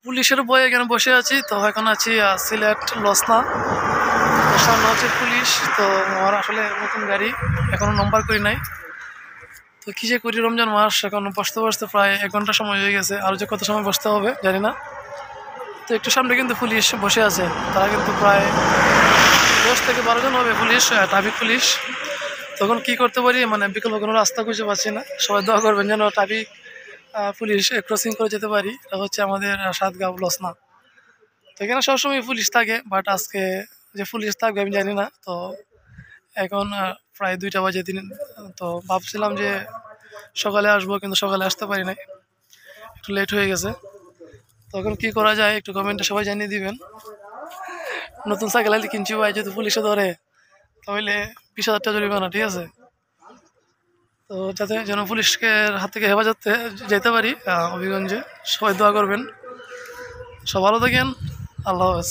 পুলিশের ভয়ে এখানে বসে আছি। তো এখন আছি সিলেট লসনা, তো সামনে হচ্ছে পুলিশ। তো আমার আসলে নতুন গাড়ি, এখনো নম্বর করি নাই। তো কি যে করি, রমজান মাস এখন বসতে বসতে প্রায় 1 ঘন্টা সময় হয়ে গেছে, আর যে কত সময় বসতে হবে জানি না। তো একটু সামনে কিন্তু পুলিশ বসে আছে, তারা কিন্তু প্রায় 10 থেকে 12 জন হবে পুলিশ, ট্রাফিক পুলিশ। তখন কি করতে পারি, মানে বিকল্প কোনো রাস্তা খুঁজে পাচ্ছি না। সবাই দোয়া করবেন যেন ট্রাফিক পুলিশ ক্রসিং করে যেতে পারি। এটা হচ্ছে আমাদের সাতগাঁও লসনা। তো এখানে সবসময় পুলিশ থাকে, বাট আজকে যে পুলিশ থাকবে আমি জানি না। তো এখন প্রায় 2টা বাজে 3। তো ভাবছিলাম যে সকালে আসবো, কিন্তু সকালে আসতে পারি নাই, একটু লেট হয়ে গেছে। তখন কি করা যায় একটু কমেন্টে সবাই জানিয়ে দিবেন। নতুন সাইকেল আইলে কিনছি ভাই, যদি পুলিশে ধরে তাহলে 20,000 টাকা জরিমানা, ঠিক আছে? তো যাতে যেন পুলিশকে হাত থেকে হেফাজতে যেতে পারি অভিগঞ্জে। সবাই দোয়া করবেন। সব ভালো থাকেন। আল্লাহ হাফেজ।